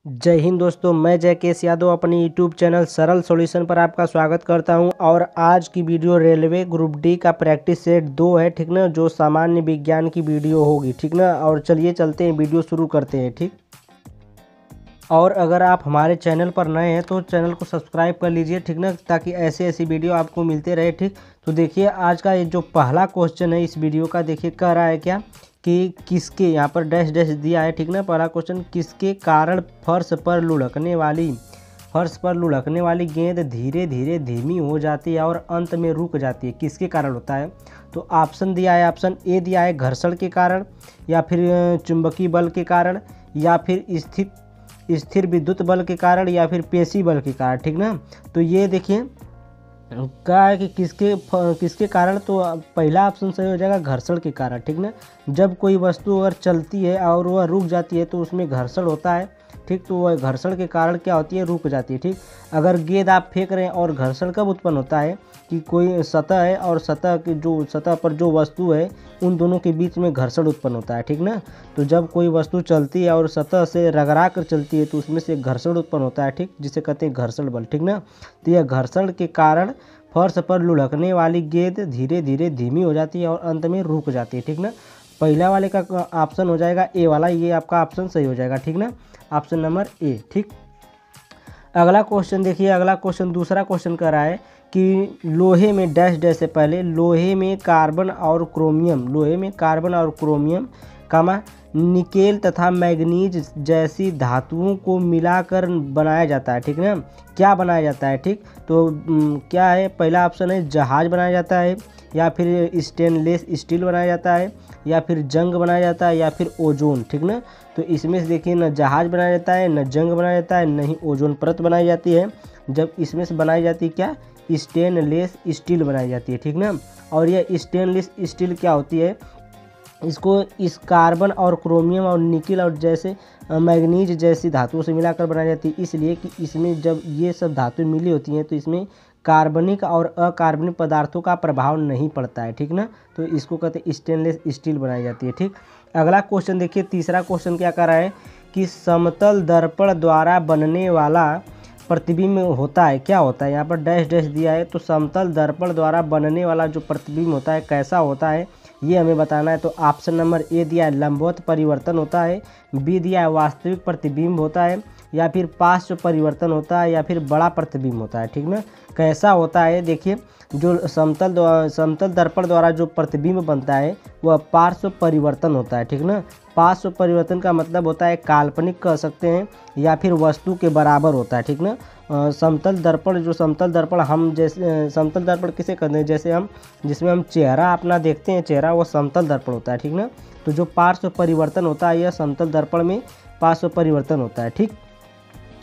जय हिंद दोस्तों, मैं जयकेश यादव अपने यूट्यूब चैनल सरल सॉल्यूशन पर आपका स्वागत करता हूं। और आज की वीडियो रेलवे ग्रुप डी का प्रैक्टिस सेट 2 है, ठीक ना, जो सामान्य विज्ञान की वीडियो होगी, ठीक ना। और चलिए चलते हैं, वीडियो शुरू करते हैं, ठीक। और अगर आप हमारे चैनल पर नए हैं तो चैनल को सब्सक्राइब कर लीजिए, ठीक ना, ताकि ऐसी वीडियो आपको मिलते रहे, ठीक। तो देखिए आज का ये जो पहला क्वेश्चन है इस वीडियो का, देखिए कह रहा है क्या कि किसके, यहाँ पर डैश डैश दिया है, ठीक ना। पहला क्वेश्चन, किसके कारण फर्श पर लुढ़कने वाली गेंद धीरे धीरे धीमी हो जाती है और अंत में रुक जाती है, किसके कारण होता है। तो ऑप्शन दिया है, ऑप्शन ए दिया है घर्षण के कारण, या फिर चुंबकीय बल के कारण, या फिर स्थिर विद्युत बल के कारण, या फिर पेशी बल के कारण, ठीक ना। तो ये देखिए क्या है कि किसके कारण, तो पहला ऑप्शन सही हो जाएगा घर्षण के कारण, ठीक ना। जब कोई वस्तु अगर चलती है और वह रुक जाती है तो उसमें घर्षण होता है, ठीक। तो वह घर्षण के कारण क्या होती है, रुक जाती है, ठीक। अगर गेंद आप फेंक रहे हैं, और घर्षण कब उत्पन्न होता है कि कोई सतह है और सतह पर जो वस्तु है उन दोनों के बीच में घर्षण उत्पन्न होता है, ठीक ना। तो जब कोई वस्तु चलती है और सतह से रगड़ा कर चलती है तो उसमें से घर्षण उत्पन्न होता है, ठीक, जिसे कहते हैं घर्षण बल, ठीक ना। तो यह घर्षण के कारण फर्श पर लुढ़कने वाली गेंद धीरे धीरे धीमी हो जाती है और अंत में रुक जाती है, ठीक ना। पहला वाले का ऑप्शन हो जाएगा ए वाला, ये आपका ऑप्शन सही हो जाएगा, ठीक ना, ऑप्शन नंबर ए, ठीक। अगला क्वेश्चन देखिए, अगला क्वेश्चन दूसरा क्वेश्चन कर रहा है कि लोहे में डैश डैश से पहले लोहे में कार्बन और क्रोमियम कामा निकेल तथा मैग्नीज जैसी धातुओं को मिलाकर बनाया जाता है, ठीक ना। क्या बनाया जाता है, ठीक। तो क्या है, पहला ऑप्शन है जहाज बनाया जाता है, या फिर स्टेनलेस स्टील बनाया जाता है, या फिर जंग बनाया जाता है, या फिर ओजोन, ठीक ना। तो इसमें से देखिए न जहाज बनाया जाता है, न जंग बनाया जाता है, न ही ओजोन परत बनाई जाती है। जब इसमें से बनाई जाती है क्या, स्टेनलेस स्टील बनाई जाती है, ठीक ना। और यह स्टेनलेस स्टील क्या होती है, इसको इस कार्बन और क्रोमियम और निकेल और जैसे मैग्नीज जैसी धातुओं से मिलाकर बनाई जाती है, इसलिए कि इसमें जब ये सब धातुएं मिली होती हैं तो इसमें कार्बनिक और अकार्बनिक पदार्थों का प्रभाव नहीं पड़ता है, ठीक ना। तो इसको कहते हैं स्टेनलेस स्टील बनाई जाती है, ठीक। अगला क्वेश्चन देखिए, तीसरा क्वेश्चन क्या कर रहा है कि समतल दर्पण द्वारा बनने वाला प्रतिबिंब होता है, क्या होता है, यहाँ पर डैश डैश दिया है। तो समतल दर्पण द्वारा बनने वाला जो प्रतिबिंब होता है कैसा होता है ये हमें बताना है। तो ऑप्शन नंबर ए दिया है लंबवत परिवर्तन होता है, बी दिया है वास्तविक प्रतिबिंब होता है, या फिर पार्श्व परिवर्तन होता है, या फिर बड़ा प्रतिबिंब होता है, ठीक ना। कैसा होता है, देखिए जो समतल दर्पण द्वारा जो प्रतिबिंब बनता है वह पार्श्व परिवर्तन होता है, ठीक ना। पार्श्व परिवर्तन का मतलब होता है काल्पनिक कह सकते हैं, या फिर वस्तु के बराबर होता है, ठीक ना। समतल दर्पण हम जैसे समतल दर्पण किसे कहते हैं, जैसे हम जिसमें हम चेहरा अपना देखते हैं, चेहरा, वो समतल दर्पण होता है, ठीक ना। तो जो पार्श्व परिवर्तन होता है यह समतल दर्पण में पार्श्व परिवर्तन होता है, ठीक।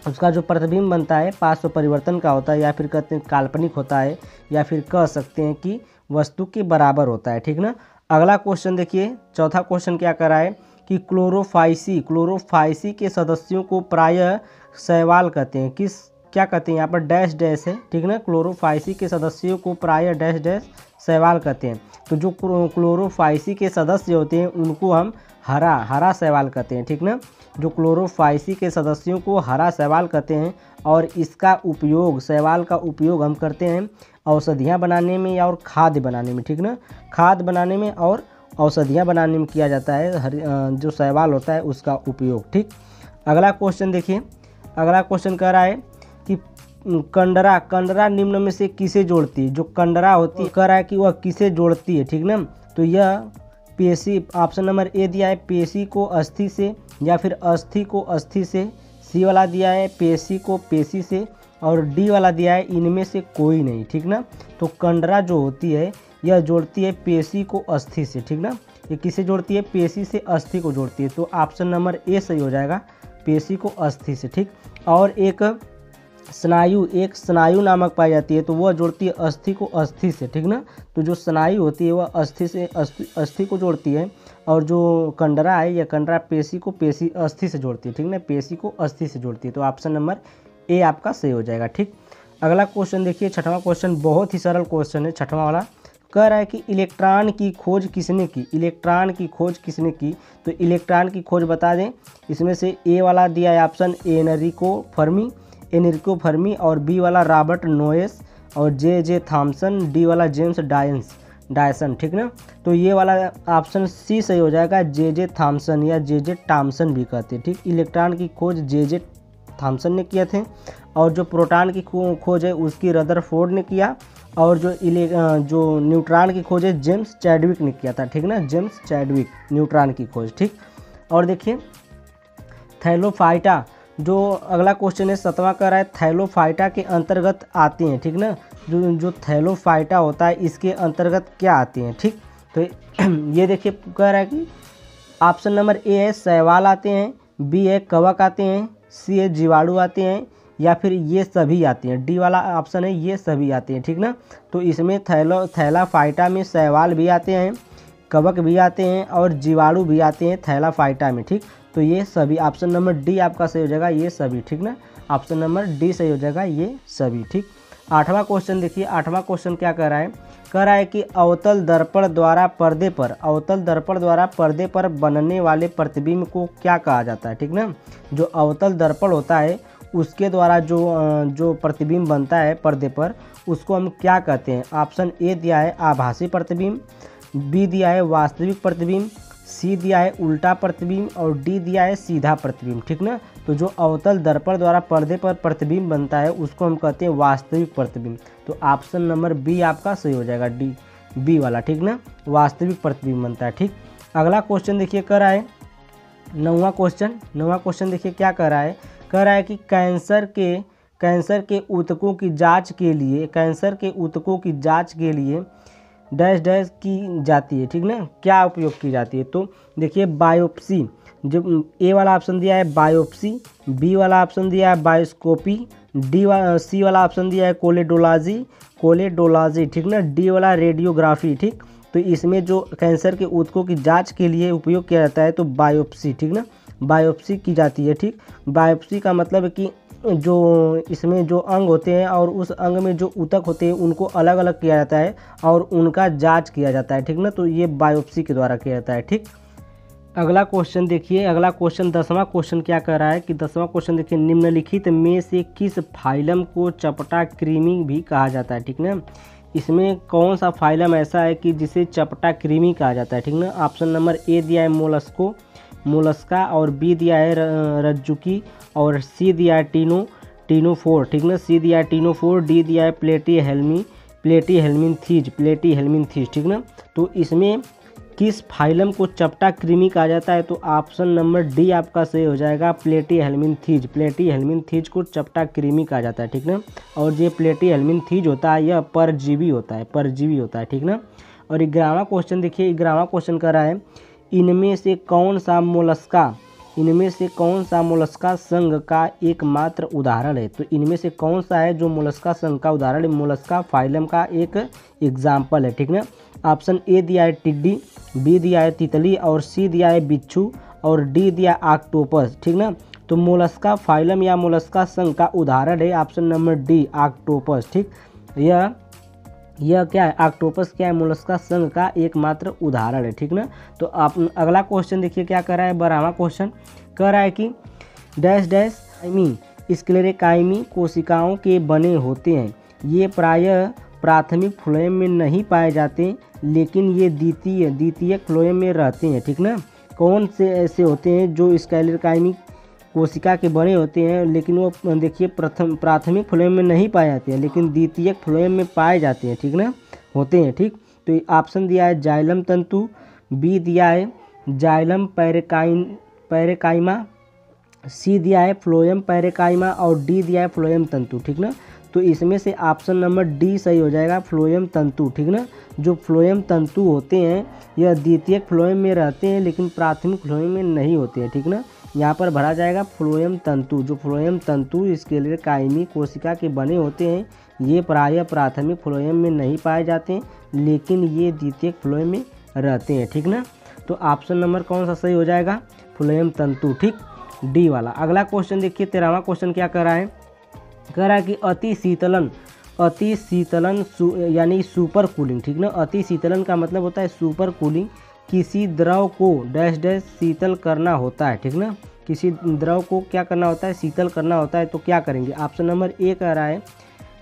उसका जो प्रतिबिंब बनता है पार्श्व परिवर्तन का होता है, या फिर कहते हैं काल्पनिक होता है, या फिर कह सकते हैं कि वस्तु के बराबर होता है, ठीक ना। अगला क्वेश्चन देखिए, चौथा क्वेश्चन क्या कर रहा है कि क्लोरोफाइसी के सदस्यों को प्रायः शैवाल कहते हैं, क्या कहते हैं, यहाँ पर डैश डैश है, ठीक ना। क्लोरोफाइसी के सदस्यों को प्रायः डैश डैश शैवाल कहते हैं। तो जो क्लोरोफाइसी के सदस्य होते हैं उनको हम हरा शैवाल कहते हैं, ठीक ना। जो क्लोरोफाइसी के सदस्यों को हरा शैवाल कहते हैं, और इसका उपयोग, शैवाल का उपयोग हम करते हैं औषधियाँ बनाने में और खाद्य बनाने में, ठीक ना। खाद्य बनाने में और औषधियाँ बनाने में किया जाता है जो शैवाल होता है उसका उपयोग, ठीक। अगला क्वेश्चन देखिए, अगला क्वेश्चन कह रहा है कि कंडरा निम्न में से किसे जोड़ती है। जो कंडरा होती है, कह रहा है कि वह किसे जोड़ती है, ठीक ना। तो यह पेशी, ऑप्शन नंबर ए दिया है पेशी को अस्थि से, या फिर अस्थि को अस्थि से, सी वाला दिया है पेशी को पेशी से, और डी वाला दिया है इनमें से कोई नहीं, ठीक ना। तो कंडरा जो होती है यह जोड़ती है पेशी को अस्थि से, ठीक ना। ये किसे जोड़ती है, पेशी से अस्थि को जोड़ती है। तो ऑप्शन नंबर ए सही हो जाएगा, पेशी को अस्थि से, ठीक। और एक स्नायु नामक पाई जाती है, तो वह जोड़ती है अस्थि को अस्थि से, ठीक ना। तो जो स्नायु होती है वह अस्थि से अस्थि को जोड़ती है, और जो कंडरा है यह कंडरा पेशी को पेशी अस्थि से जोड़ती है, ठीक ना, पेशी को अस्थि से जोड़ती है। तो ऑप्शन नंबर ए आपका सही हो जाएगा, ठीक। अगला क्वेश्चन देखिए, छठवां क्वेश्चन बहुत ही सरल क्वेश्चन है, छठवां वाला कह रहा है कि इलेक्ट्रॉन की खोज किसने की, इलेक्ट्रॉन की खोज किसने की। तो इलेक्ट्रॉन की खोज बता दें, इसमें से ए वाला दिया है ऑप्शन एनरिको फर्मी, और बी वाला रॉबर्ट नोएस, और जे थॉमसन, डी वाला जेम्स डायसन, ठीक ना। तो ये वाला ऑप्शन सी सही हो जाएगा, जे थॉमसन या जे टॉमसन भी कहते हैं, ठीक। इलेक्ट्रॉन की खोज जे थॉमसन ने किए थे, और जो प्रोटॉन की खोज है उसकी रदरफोर्ड ने किया, और जो न्यूट्रॉन की खोज है जेम्स चैडविक ने किया था, ठीक ना, जेम्स चैडविक, न्यूट्रॉन की खोज, ठीक। और देखिए थैलोफाइटा, जो अगला क्वेश्चन है 7वां कर रहा है, थैलोफाइटा के अंतर्गत आते हैं, ठीक ना। जो थैलोफाइटा होता है इसके अंतर्गत क्या आते हैं, ठीक। तो ये देखिए कह रहा है कि ऑप्शन नंबर ए है शैवाल आते हैं, बी है कवक आते हैं, सी है जीवाणु आते हैं, या फिर ये सभी आते हैं। डी वाला ऑप्शन है ये सभी आते हैं, ठीक ना। तो इसमें थैलाफाइटा में शैवाल भी आते हैं, कवक भी आते हैं, और जीवाणु भी आते हैं थैलाफाइटा में, ठीक। तो ये सभी ऑप्शन नंबर डी आपका सही हो जाएगा, ये सभी, ठीक ना। ऑप्शन नंबर डी सही हो जाएगा, ये सभी, ठीक। 8वां क्वेश्चन देखिए, 8वां क्वेश्चन क्या कह रहा है, कह रहा है कि अवतल दर्पण द्वारा पर्दे पर बनने वाले प्रतिबिंब को क्या कहा जाता है, ठीक ना। जो अवतल दर्पण होता है उसके द्वारा जो प्रतिबिंब बनता है पर्दे पर, उसको हम क्या कहते हैं। ऑप्शन ए दिया है आभासी प्रतिबिंब, बी दिया है वास्तविक प्रतिबिंब, सी दिया है उल्टा प्रतिबिंब, और डी दिया है सीधा प्रतिबिंब, ठीक ना। तो जो अवतल दर्पण द्वारा पर्दे पर प्रतिबिंब बनता है उसको हम कहते हैं वास्तविक प्रतिबिंब। तो ऑप्शन नंबर बी आपका सही हो जाएगा, डी, बी वाला, ठीक ना, वास्तविक प्रतिबिंब बनता है, ठीक। अगला क्वेश्चन देखिए कर रहा है 9वां क्वेश्चन देखिए क्या कर रहा है, कह रहा है कि कैंसर के ऊतकों की जांच के लिए डैश डैश की जाती है, ठीक ना, क्या उपयोग की जाती है। तो देखिए बायोप्सी, जो ए वाला ऑप्शन दिया है बायोप्सी, बी वाला ऑप्शन दिया है बायोस्कोपी, सी वाला ऑप्शन दिया है कोलेडोलॉजी, ठीक ना, डी वाला रेडियोग्राफी, ठीक। तो इसमें जो कैंसर के ऊतकों की जांच के लिए उपयोग किया जाता है तो बायोप्सी, ठीक ना, बायोप्सी की जाती है, ठीक। बायोप्सी का मतलब है कि जो इसमें जो अंग होते हैं और उस अंग में जो ऊतक होते हैं उनको अलग अलग किया जाता है और उनका जांच किया जाता है, ठीक ना। तो ये बायोप्सी के द्वारा किया जाता है, ठीक। अगला क्वेश्चन देखिए, अगला क्वेश्चन 10वां क्वेश्चन क्या कह रहा है कि 10वां क्वेश्चन देखिए, निम्नलिखित में से किस फाइलम को चपटा कृमि भी कहा जाता है, ठीक ना। इसमें कौन सा फाइलम ऐसा है कि जिसे चपटा कृमि कहा जाता है, ठीक ना। ऑप्शन नंबर ए दिया है मोलस्का, और बी दिया है रज्जुकी, और सी दिया है टीनोफोर, ठीक ना, सी दिया है टीनोफोर, डी दिया है प्लेटीहेल्मिन्थीज, ठीक ना। तो इसमें किस फाइलम को चपटा कृमि कहा जाता है, तो ऑप्शन नंबर डी आपका सही हो जाएगा, प्लेटीहेल्मिन्थीज को चपटा कृमि कहा जाता है, ठीक ना। और ये प्लेटीहेल्मिन्थीज होता है यह परजीवी होता है, ठीक ना। और 11वां क्वेश्चन देखिए, 11वां क्वेश्चन कर रहा है, इनमें से कौन सा मोलस्का संघ का एकमात्र उदाहरण है। तो इनमें से कौन सा है जो मोलस्का संघ का उदाहरण है, मोलस्का फाइलम का एक एग्जाम्पल है, ठीक ना। ऑप्शन ए दिया है टिड्डी, बी दिया है तितली, और सी दिया है बिच्छू, और डी दिया ऑक्टोपस, ठीक ना। तो मोलस्का फाइलम या मोलस्का संघ का उदाहरण है ऑप्शन नंबर डी, ऑक्टोपस, ठीक। यह क्या है, ऑक्टोपस क्या है, मोलस्का संघ का एकमात्र उदाहरण है, ठीक ना। तो आप अगला क्वेश्चन देखिए क्या कर रहा है, 12वां क्वेश्चन कह रहा है कि डैश डैश स्क्लेरेकाइमी कोशिकाओं के बने होते हैं, ये प्रायः प्राथमिक फ्लोएम में नहीं पाए जाते, लेकिन ये द्वितीयक फ्लोएम में रहते हैं, ठीक ना। कौन से ऐसे होते हैं जो स्क्लेरेकाइमी कोशिका के बने होते हैं, लेकिन वो देखिए प्राथमिक फ्लोएम में नहीं पाए जाते हैं, लेकिन द्वितीयक फ्लोएम में पाए जाते हैं, ठीक ना, होते हैं, ठीक। तो ऑप्शन दिया है जाइलम तंतु, बी दिया है जाइलम पैरेकाइमा, सी दिया है फ्लोएम पैरेकाइमा, और डी दिया है फ्लोएम तंतु, ठीक ना। तो इसमें से ऑप्शन नंबर डी सही हो जाएगा, फ्लोएम तंतु, ठीक ना। जो फ्लोएम तंतु होते हैं यह द्वितीयक फ्लोएम में रहते हैं लेकिन प्राथमिक फ्लोएम में नहीं होते हैं, ठीक ना। यहाँ पर भरा जाएगा फ्लोएम तंतु। जो फ्लोएम तंतु स्क्लेरेकाइमी कोशिका के बने होते हैं ये प्रायः प्राथमिक फ्लोएम में नहीं पाए जाते लेकिन ये द्वितीयक फ्लोएम में रहते हैं, ठीक ना। तो ऑप्शन नंबर कौन सा सही हो जाएगा, फ्लोएम तंतु, ठीक, डी वाला। अगला क्वेश्चन देखिए, 13वां क्वेश्चन क्या कर रहा है, कह रहा है कि अति शीतलन अति शीतलन यानी सुपर कूलिंग, ठीक ना। अति शीतलन का मतलब होता है सुपर कूलिंग, किसी द्रव को डैश डैश शीतल करना होता है, ठीक ना। किसी द्रव को क्या करना होता है, शीतल करना होता है। तो क्या करेंगे, ऑप्शन नंबर ए कह रहा है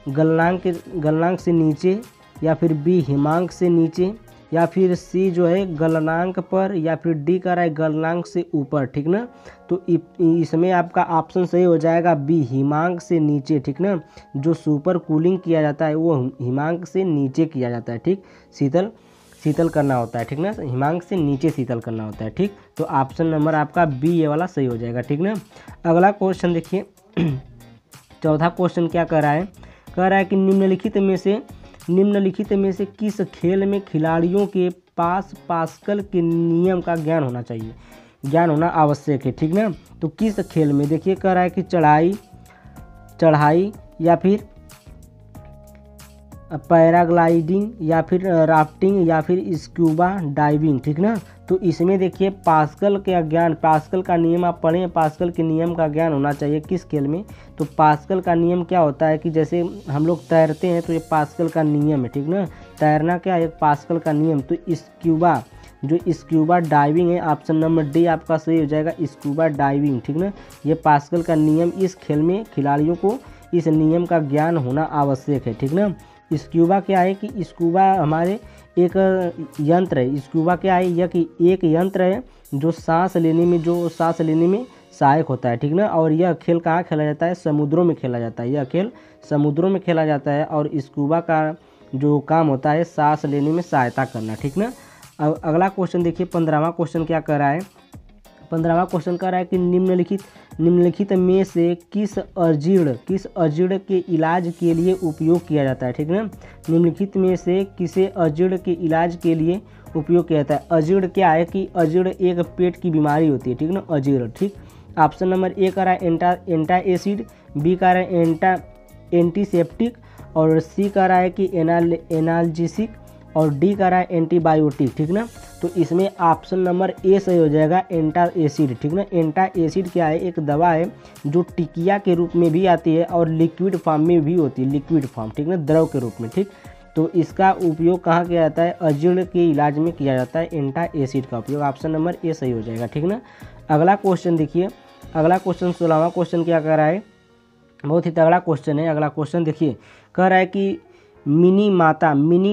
गलनांक से नीचे, या फिर बी हिमांक से नीचे, या फिर सी जो है गलनांक पर, या फिर डी कह रहा है गलनांक से ऊपर, ठीक ना। तो इसमें आपका ऑप्शन सही हो जाएगा बी हिमांक से नीचे, ठीक ना। जो सुपर कूलिंग किया जाता है वो हिमांक से नीचे किया जाता है, ठीक। शीतल करना होता है, ठीक ना। हिमांक से नीचे शीतल करना होता है, ठीक। तो ऑप्शन नंबर आपका बी ये वाला सही हो जाएगा, ठीक ना। अगला क्वेश्चन देखिए चौथा क्वेश्चन क्या कह रहा है, कह रहा है कि निम्नलिखित में से किस खेल में खिलाड़ियों के पास पास्कल के नियम का ज्ञान होना आवश्यक है, ठीक ना। तो किस खेल में, देखिए कह रहा है कि चढ़ाई या फिर पैराग्लाइडिंग या फिर राफ्टिंग या फिर स्कूबा डाइविंग, ठीक ना। तो इसमें देखिए पास्कल का नियम आप पढ़ें, पास्कल के नियम का ज्ञान होना चाहिए किस खेल में। तो पास्कल का नियम क्या होता है कि जैसे हम लोग तैरते हैं तो ये पास्कल का नियम है, ठीक ना। तैरना क्या है, पास्कल का नियम। तो स्कूबा डाइविंग है, ऑप्शन नंबर डी आपका सही हो जाएगा, स्कूबा डाइविंग, ठीक ना। ये पास्कल का नियम, इस खेल में खिलाड़ियों को इस नियम का ज्ञान होना आवश्यक है, ठीक ना। स्कूबा क्या है कि स्कूबा हमारे एक यंत्र है। स्कूबा क्या है, यह कि एक यंत्र है जो सांस लेने में सहायक होता है, ठीक ना। और यह खेल कहाँ खेला जाता है, समुद्रों में खेला जाता है। यह खेल समुद्रों में खेला जाता है और स्कूबा का जो काम होता है सांस लेने में सहायता करना, ठीक ना। अगला क्वेश्चन देखिए 15वां क्वेश्चन क्या कर रहा है। 15वां क्वेश्चन कह रहा है कि निम्नलिखित में से किस अजीर्ण के इलाज के लिए उपयोग किया जाता है, ठीक ना। निम्नलिखित में से किसे अजीर्ण के इलाज के लिए उपयोग किया जाता है। अजीर्ण क्या है कि अजीर्ण एक पेट की बीमारी होती है, ठीक ना, अजीर्ण, ठीक। ऑप्शन नंबर ए कह रहा है एंटा एसिड, बी कह रहा है एंटीसेप्टिक, और सी कह रहा है कि एनाल्जेसिक, और डी कह रहा है एंटीबायोटिक, ठीक ना। तो इसमें ऑप्शन नंबर ए सही हो जाएगा एंटा एसिड, ठीक ना। एंटा एसिड क्या है, एक दवा है जो टिकिया के रूप में भी आती है और लिक्विड फॉर्म में भी होती है, लिक्विड फॉर्म, ठीक ना, द्रव के रूप में, ठीक। तो इसका उपयोग कहाँ किया जाता है, अजीर्ण के इलाज में किया जाता है, एंटा एसिड का उपयोग। ऑप्शन नंबर ए सही हो जाएगा, ठीक ना। अगला क्वेश्चन देखिए, अगला क्वेश्चन 16वां क्वेश्चन क्या कर रहा है, बहुत ही तगड़ा क्वेश्चन है। अगला क्वेश्चन देखिए, कह रहा है कि मिनी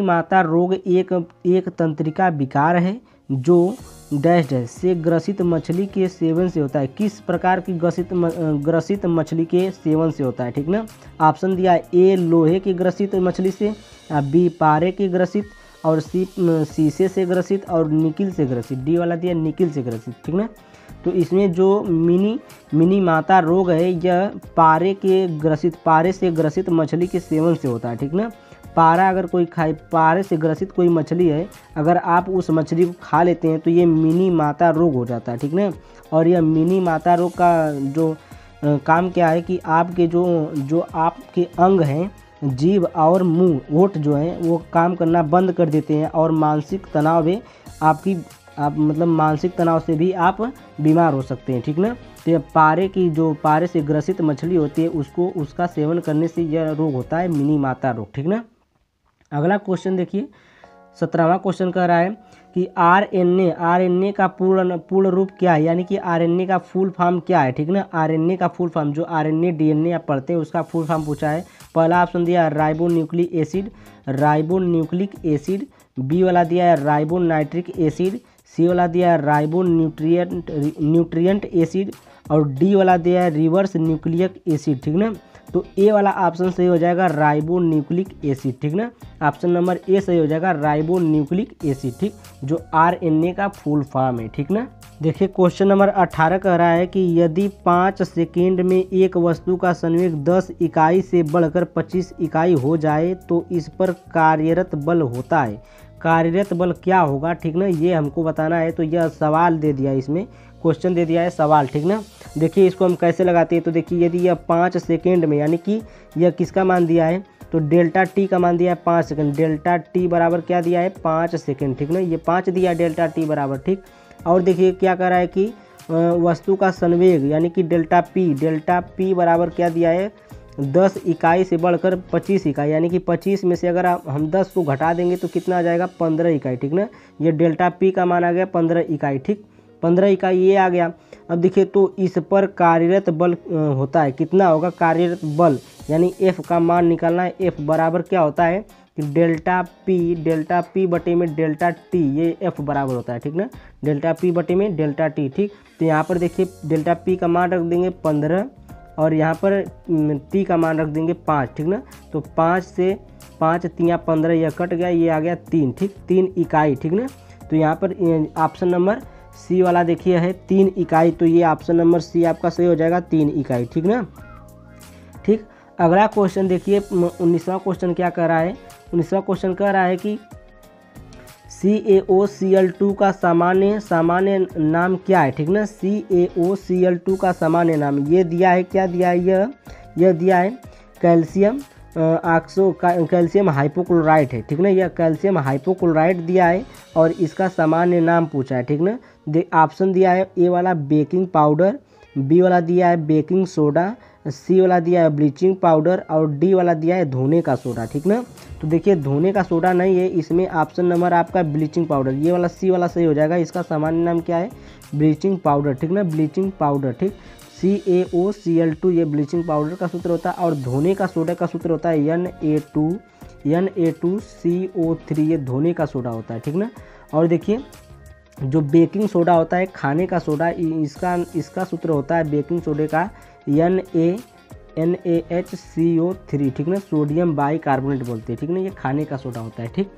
माता रोग एक तंत्रिका विकार है जो डैश डैश से ग्रसित मछली के सेवन से होता है। किस प्रकार की ग्रसित मछली के सेवन से होता है, ठीक ना। ऑप्शन दिया ए लोहे की ग्रसित मछली से, बी पारे की ग्रसित, और सी शीशे से ग्रसित, और निकिल से ग्रसित। डी वाला दिया निकिल से ग्रसित, ठीक ना। तो इसमें जो मिनी माता रोग है यह पारे से ग्रसित मछली के सेवन से होता है, ठीक ना। पारा अगर कोई खाए, पारे से ग्रसित कोई मछली है, अगर आप उस मछली को खा लेते हैं तो ये मिनी माता रोग हो जाता है, ठीक ना। और यह मिनी माता रोग का जो काम क्या है कि आपके जो आपके अंग हैं, जीभ और मुंह, होठ जो है वो काम करना बंद कर देते हैं, और मानसिक तनाव है मतलब मानसिक तनाव से भी आप बीमार हो सकते हैं, ठीक ना। तो यह पारे से ग्रसित मछली होती है, उसका सेवन करने से यह रोग होता है मिनी माता रोग, ठीक ना। अगला क्वेश्चन देखिए 17वां क्वेश्चन कह रहा है कि आरएनए का पूर्ण रूप क्या है, यानी कि आरएनए का फुल फॉर्म क्या है, ठीक ना। आरएनए का फुल फॉर्म, जो आरएनए डीएनए आप पढ़ते हैं उसका फुल फॉर्म पूछा है। पहला ऑप्शन दिया राइबोन्यूक्लिक एसिड, बी वाला दिया है राइबोनाइट्रिक एसिड, सी वाला दिया है राइबोन्यूट्रिएंट एसिड, और डी वाला दिया है रिवर्स न्यूक्लिक एसिड, ठीक ना। तो ए वाला ऑप्शन सही हो जाएगा राइबोन्यूक्लिक एसिड, ठीक ना। ऑप्शन नंबर ए सही हो जाएगा राइबोन्यूक्लिक एसिड, ठीक, जो आरएनए का फुल फॉर्म है, ठीक ना। देखिए क्वेश्चन नंबर 18 कह रहा है कि यदि 5 सेकेंड में एक वस्तु का संवेग 10 इकाई से बढ़कर 25 इकाई हो जाए तो इस पर कार्यरत बल होता है। कार्यरत बल क्या होगा, ठीक ना, ये हमको बताना है। तो यह सवाल दे दिया, इसमें क्वेश्चन दे दिया है सवाल, ठीक ना। देखिए इसको हम कैसे लगाते हैं, तो देखिए यदि यह 5 सेकेंड में, यानी कि यह किसका मान दिया है, तो डेल्टा टी का मान दिया है 5 सेकेंड। डेल्टा टी बराबर क्या दिया है, 5 सेकेंड, ठीक ना। ये 5 दिया डेल्टा टी बराबर, ठीक। और देखिए क्या कह रहा है कि वस्तु का संवेग, यानी कि डेल्टा पी बराबर क्या दिया है, 10 इकाई से बढ़कर 25 इकाई, यानी कि 25 में से अगर हम 10 को घटा देंगे तो कितना आ जाएगा 15 इकाई, ठीक ना। ये डेल्टा पी का मान आ गया 15 इकाई, ठीक 15 इकाई ये आ गया। अब देखिए तो इस पर कार्यरत बल होता है, कितना होगा कार्यरत बल, यानी एफ का मान निकालना है। एफ बराबर क्या होता है कि डेल्टा पी बटे में डेल्टा टी, ये एफ बराबर होता है, ठीक ना। डेल्टा पी बटे में डेल्टा टी, ठीक। तो यहाँ पर देखिए डेल्टा पी का मान रख देंगे 15 और यहाँ पर टी का मान रख देंगे 5, ठीक ना। तो 5 से 5 3 15, यह कट गया, ये आ गया 3, ठीक 3 इकाई, ठीक ना। तो यहाँ पर ऑप्शन नंबर सी वाला देखिए है 3 इकाई, तो ये ऑप्शन नंबर सी आपका सही हो जाएगा 3 इकाई, ठीक ना। ठीक, अगला क्वेश्चन देखिए 19वां क्वेश्चन क्या कर रहा है। 19वां क्वेश्चन कह रहा है कि CaOCl2 का सामान्य नाम क्या है, ठीक ना। CaOCl2 का सामान्य नाम ये दिया है, क्या दिया है, यह दिया है कैल्शियम हाइपोक्लोराइट है, ठीक ना। यह कैल्शियम हाइपोक्लोराइट दिया है और इसका सामान्य नाम पूछा है, ठीक ना। ऑप्शन दिया है ए वाला बेकिंग पाउडर, बी वाला दिया है बेकिंग सोडा, सी वाला दिया है ब्लीचिंग पाउडर और डी वाला दिया है धोने का सोडा, ठीक ना। तो देखिए धोने का सोडा नहीं है, इसमें ऑप्शन नंबर आपका ब्लीचिंग पाउडर, ये वाला सी वाला सही हो जाएगा। इसका सामान्य नाम क्या है, ब्लीचिंग पाउडर, ठीक ना, ब्लीचिंग पाउडर, ठीक। CaOCl2 ये ब्लीचिंग पाउडर का सूत्र होता है और धोने का सोडा का सूत्र होता है Na2CO3, ये धोने का सोडा होता है, ठीक ना। और देखिए जो बेकिंग सोडा होता है खाने का सोडा, इसका सूत्र होता है बेकिंग सोडे का NaHCO3, ठीक ना, सोडियम बाइकार्बोनेट बोलते हैं, ठीक ना, ये खाने का सोडा होता है, ठीक।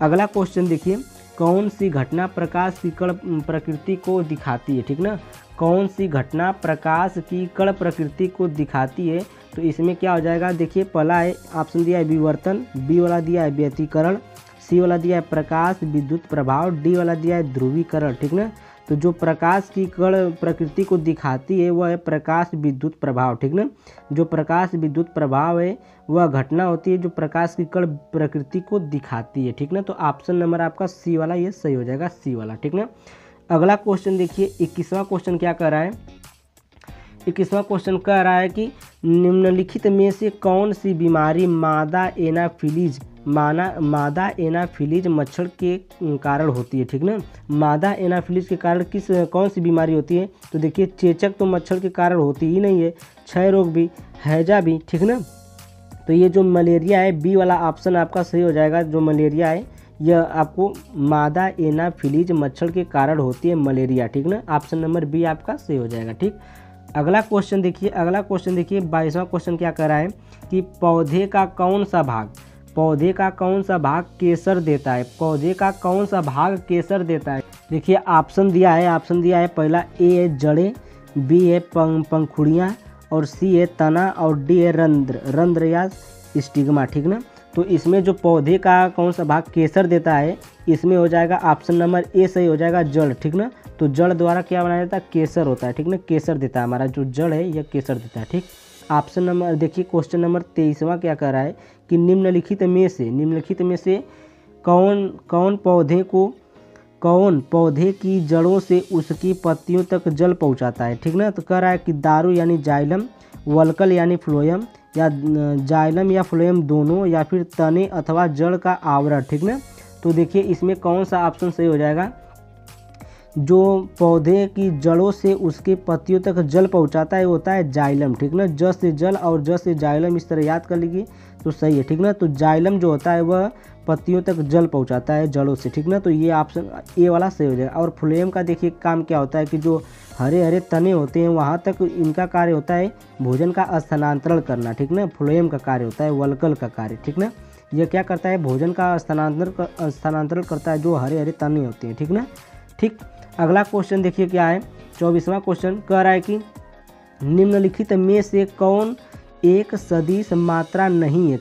अगला क्वेश्चन देखिए, कौन सी घटना प्रकाश की कण प्रकृति को दिखाती है, ठीक ना। कौन सी घटना प्रकाश की कण प्रकृति को दिखाती है, तो इसमें क्या हो जाएगा, देखिए पहला है ऑप्शन दिया है विवर्तन, बी वाला दिया है व्यतिकरण, सी वाला दिया है प्रकाश विद्युत प्रभाव, डी वाला दिया है ध्रुवीकरण, ठीक ना। तो जो प्रकाश की कण प्रकृति को दिखाती है वह है प्रकाश विद्युत प्रभाव, ठीक ना। जो प्रकाश विद्युत प्रभाव है वह घटना होती है जो प्रकाश की कण प्रकृति को दिखाती है, ठीक ना। तो ऑप्शन नंबर आपका सी वाला ये सही हो जाएगा, सी वाला, ठीक ना। अगला क्वेश्चन देखिए 21वां क्वेश्चन क्या कर रहा है। 21वां क्वेश्चन कह रहा है कि निम्नलिखित में से कौन सी बीमारी मादा एनाफिलीज मच्छर के कारण होती है, ठीक ना। मादा एनाफिलीज के कारण कौन सी बीमारी होती है, तो देखिए चेचक तो मच्छर के कारण होती ही नहीं है, क्षय रोग भी, हैजा भी, ठीक ना। तो ये जो मलेरिया है बी वाला ऑप्शन आपका सही हो जाएगा। जो मलेरिया है यह आपको मादा एनाफिलीज मच्छर के कारण होती है मलेरिया, ठीक ना। ऑप्शन नंबर बी आपका सही हो जाएगा, ठीक। अगला क्वेश्चन देखिए 22वां क्वेश्चन क्या कर रहा है कि पौधे का कौन सा भाग केसर देता है, पौधे का कौन सा भाग केसर देता है। देखिए ऑप्शन दिया है पहला ए है जड़ें, बी है पंखुड़ियाँ और सी है तना और डी है रंध्र या स्टिग्मा, ठीक ना। तो इसमें जो पौधे का कौन सा भाग केसर देता है, इसमें हो जाएगा ऑप्शन नंबर ए सही हो जाएगा, जड़, ठीक ना। तो जड़ द्वारा क्या बनाया जाता है, केसर होता है, ठीक ना, केसर देता है, हमारा जो जड़ है यह केसर देता है, ठीक। ऑप्शन नंबर देखिए क्वेश्चन नंबर 23वां क्या कर रहा है कि निम्नलिखित में से कौन पौधे की जड़ों से उसकी पत्तियों तक जल पहुंचाता है, ठीक ना। तो कह रहा है कि दारू यानी जाइलम, वल्कल यानी फ्लोएम, या जाइलम या फ्लोएम दोनों, या फिर तने अथवा जड़ का आवरण, ठीक ना। तो देखिए इसमें कौन सा ऑप्शन सही हो जाएगा, जो पौधे की जड़ों से उसके पत्तियों तक जल पहुंचाता है वो होता है जाइलम, ठीक ना। ज से जल और ज से जाइलम, इस तरह याद कर लीजिए तो सही है, ठीक ना। तो जाइलम जो होता है वह पत्तियों तक जल पहुंचाता है जड़ों से, ठीक ना। तो ये ऑप्शन ए वाला सही हो जाएगा। और फ्लोएम का देखिए काम क्या होता है कि जो हरे हरे तने होते हैं वहाँ तक इनका कार्य होता है भोजन का स्थानांतरण करना, ठीक ना। फ्लोएम का कार्य होता है वल्कल का कार्य, ठीक ना। यह क्या करता है, भोजन का स्थानांतरण करता है जो हरे हरे तने होते हैं, ठीक ना, ठीक। अगला क्वेश्चन देखिए क्या है, 24वां क्वेश्चन कह रहा है कि निम्नलिखित में से कौन एक सदिश मात्रा नहीं है,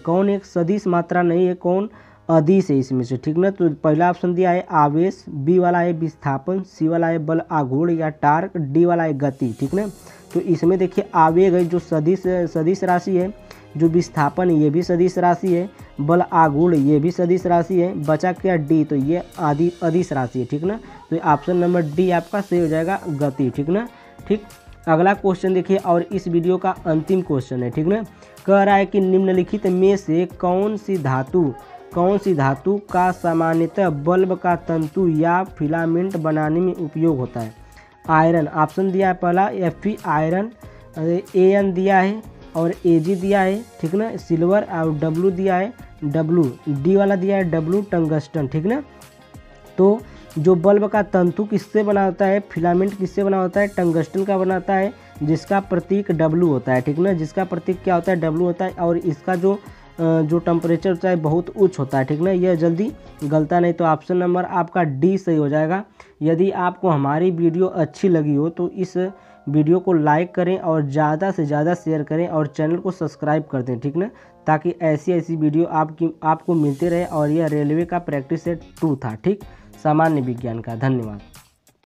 कौन अदिश है इसमें से, ठीक ना। तो पहला ऑप्शन दिया है आवेश, बी वाला है विस्थापन, सी वाला है बल आघूर्ण या टार्क, डी वाला है गति, ठीक ना। तो इसमें देखिए आवेग है जो सदिश राशि है, जो विस्थापन ये भी सदिश राशि है, बल आघूर्ण ये भी सदिश राशि है, बचा क्या डी, तो ये अदिश राशि है, ठीक ना। तो ऑप्शन नंबर डी आपका सही हो जाएगा गति, ठीक ना, ठीक। अगला क्वेश्चन देखिए और इस वीडियो का अंतिम क्वेश्चन है, ठीक ना। कह रहा है कि निम्नलिखित में से कौन सी धातु का सामान्यतः बल्ब का तंतु या फिलामेंट बनाने में उपयोग होता है। आयरन ऑप्शन दिया है पहला Fe आयरन, An दिया है और Ag दिया है, ठीक ना। सिल्वर और W दिया है, डी वाला दिया है W टंगस्टन, ठीक ना। तो जो बल्ब का तंतु किससे बना होता है, फिलामेंट किससे बना होता है, टंगस्टन का बनाता है, जिसका प्रतीक W होता है, ठीक ना। जिसका प्रतीक क्या होता है, W होता है। और इसका जो टेम्परेचर होता है बहुत उच्च होता है, ठीक ना। यह जल्दी गलता नहीं, तो ऑप्शन नंबर आपका डी सही हो जाएगा। यदि आपको हमारी वीडियो अच्छी लगी हो तो इस वीडियो को लाइक करें और ज़्यादा से ज़्यादा शेयर करें और चैनल को सब्सक्राइब कर दें, ठीक ना, ताकि ऐसी वीडियो आपको मिलते रहे। और यह रेलवे का प्रैक्टिस सेट 2 था, ठीक, सामान्य विज्ञान का। धन्यवाद।